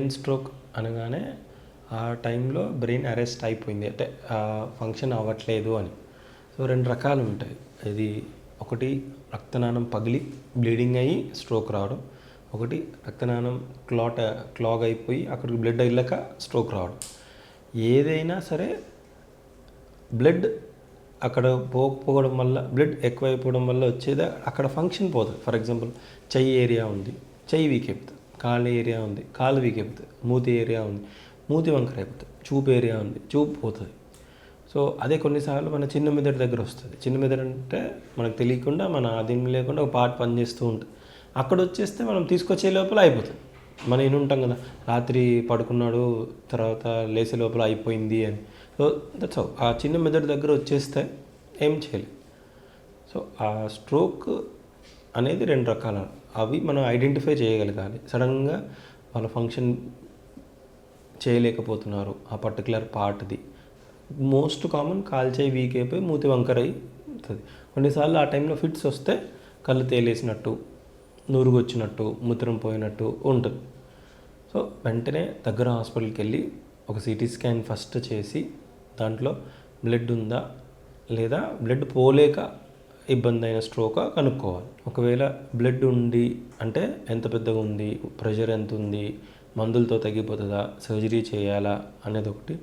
Brain stroke అనగానే ఆ టైంలో బ్రెయిన్ అరెస్ట్ అయిపోయింది, అంటే ఫంక్షన్ అవ్వట్లేదు అని. సో 2 రకాలు ఉంటాయి. ఇది ఒకటి రక్తనాళం పగిలి బ్లీడింగ్ అయ్యి స్ట్రోక్ రావడం, ఒకటి రక్తనాళం క్లాగ్ అయిపోయి అక్కడికి బ్లడ్ వెళ్ళాక స్ట్రోక్ రావడం. ఏదైనా సరే బ్లడ్ అక్కడ పోకపోవడం వల్ల, బ్లడ్ ఎక్కువైపోవడం వల్ల వచ్చేది అక్కడ ఫంక్షన్ పోతుంది. ఫర్ ఎగ్జాంపుల్ చెయ్యి ఏరియా ఉంది, చెయ్యి వీక్ అయిపోతుంది. కాలు ఏరియా ఉంది, కాలు వీక్ అయిపోతుంది. మూతి ఏరియా ఉంది, మూతి వంకర అయిపోతుంది. చూపు ఏరియా ఉంది, చూపు పోతుంది. సో అదే కొన్నిసార్లు మన చిన్న మెదడు దగ్గర వస్తుంది. చిన్న మెదడు అంటే మనకు తెలియకుండా, మన ఆధీనం లేకుండా ఒక పార్ట్ పనిచేస్తూ ఉంటుంది. అక్కడ వచ్చేస్తే మనం తీసుకొచ్చే లోపల అయిపోతుంది. మనం ఉంటాం కదా, రాత్రి పడుకున్నాడు తర్వాత లేసే లోపల అయిపోయింది అని. సో దట్స్ ఆ చిన్న మెదడు దగ్గర వచ్చేస్తే ఏం చేయలేదు. సో ఆ స్ట్రోక్ అనేది 2 రకాలు. అవి మనం ఐడెంటిఫై చేయగలగాలి. సడన్గా వాళ్ళ ఫంక్షన్ చేయలేకపోతున్నారు ఆ పర్టికులర్ పార్ట్ది. మోస్ట్ కామన్ కాలు చేయి వీక్ అయిపోయి మూతి వంకర అవుతుంది. కొన్నిసార్లు ఆ టైంలో ఫిట్స్ వస్తే కళ్ళు తేలేసినట్టు, నూరుగు వచ్చినట్టు, మూత్రం పోయినట్టు ఉంటుంది. సో వెంటనే దగ్గర హాస్పిటల్కి వెళ్ళి ఒక సిటీ స్కాన్ ఫస్ట్ చేసి దాంట్లో బ్లడ్ ఉందా లేదా బ్లడ్ పోలేక ఇబ్బంది అయిన స్ట్రోకా కనుక్కోవాలి. ఒకవేళ బ్లడ్ ఉండి అంటే ఎంత పెద్దగా ఉంది, ప్రెషర్ ఎంత ఉంది, మందులతో తగ్గిపోతుందా, సర్జరీ చేయాలా అనేది ఒకటి.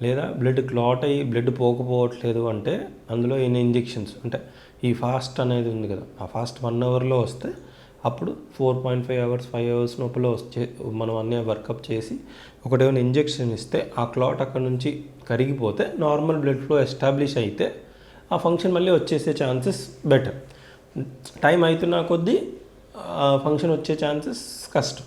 లేదా బ్లడ్ క్లాట్ అయ్యి బ్లడ్ పోకపోవట్లేదు అంటే అందులో ఎన్ని ఇంజెక్షన్స్, అంటే ఈ ఫాస్ట్ అనేది ఉంది కదా, ఆ ఫాస్ట్ 1 అవర్లో వస్తే అప్పుడు 4.5 అవర్స్ 5 అవర్స్ లోపల మనం అన్నీ వర్కప్ చేసి ఒకటేమైనా ఇంజెక్షన్ ఇస్తే ఆ క్లాట్ అక్కడ నుంచి కరిగిపోతే నార్మల్ బ్లడ్ ఫ్లో ఎస్టాబ్లిష్ అయితే ఆ ఫంక్షన్ మళ్ళీ వచ్చేసే ఛాన్సెస్ బెటర్. టైం అవుతున్న కొద్దీ ఫంక్షన్ వచ్చే ఛాన్సెస్ కష్టం.